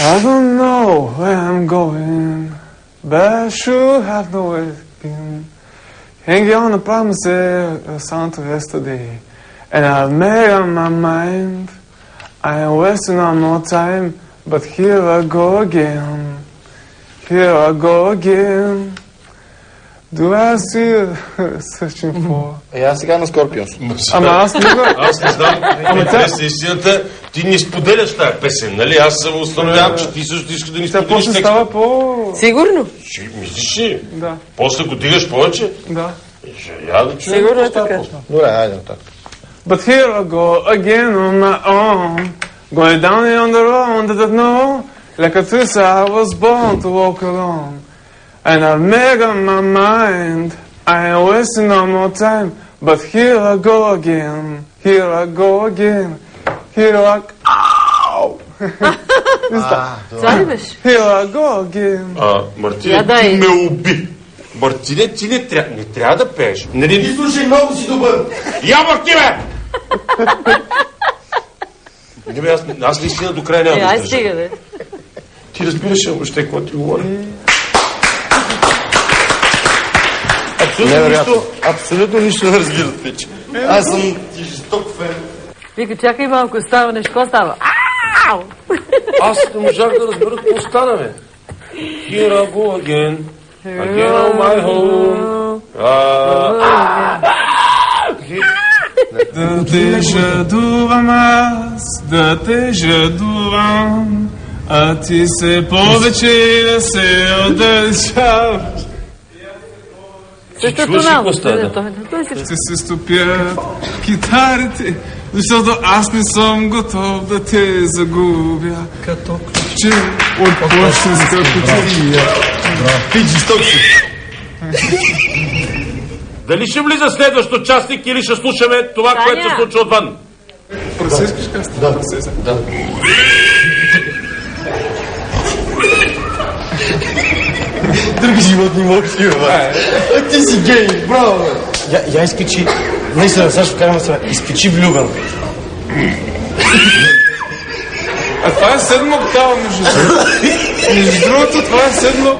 I don't know where I'm going, but I sure have nowhere been. Hanging on the promises of Santa yesterday, and I've made up my mind. I am wasting on more time, but here I go again. Here I go again. Do I see searching for? Аз сега на Скорпионс. Ама аз не знам. Аз не знам. Интересна истината, ти ни споделяш тази песен, нали? Аз съм установявам, че ти също искаш да ни Тя споделиш после текста. става по... Сигурно? Мислиш ли? Да. После го дигаш повече? Да. Я да чуем. Сигурно е така. Добре, айде нататък. But here I go again on my own, going down on the road that I know, like a twister I was born to walk alone. And I've made up my mind, I ain't wasting no more time, but here I go again, here I go again, here I... Ow! Това ли беше? Here I go again. Мартине, Я дай. ти ме уби. Мартине, ти не трябва да пееш. Нали? Ти слушай, много си добър. Ябах ти, бе! Не, бе, аз наистина до края няма да Ай, издържа. стига, бе. Ти разбираш ли въобще какво ти говоря? Абсолютно нищо не разбират, пич. Аз съм жесток фен. Вика, чакай малко, става нещо. Какво става? Ау! Аз не можах да разбера какво стана, бе. Here I go again. Again on my home. Да те жадувам аз, да те жадувам, а ти се повече да се отдалечаваш. Същото чуваш ли нам. какво става? Ще се стопят китарите, защото аз не съм готов да те загубя. Като ключе от почтенска кутия. Пич, жесток си. Дали ще влиза следващото частник или ще слушаме това, Таня! което се случва отвън? Просискаш каста? Да. Други животни могат да има. Ти си гей, браво, бе. Я изкачи. Наистина, сега ще вкараме сега. Изкачи влюбен. А това е седма октава, между другото. Между другото, това е седма...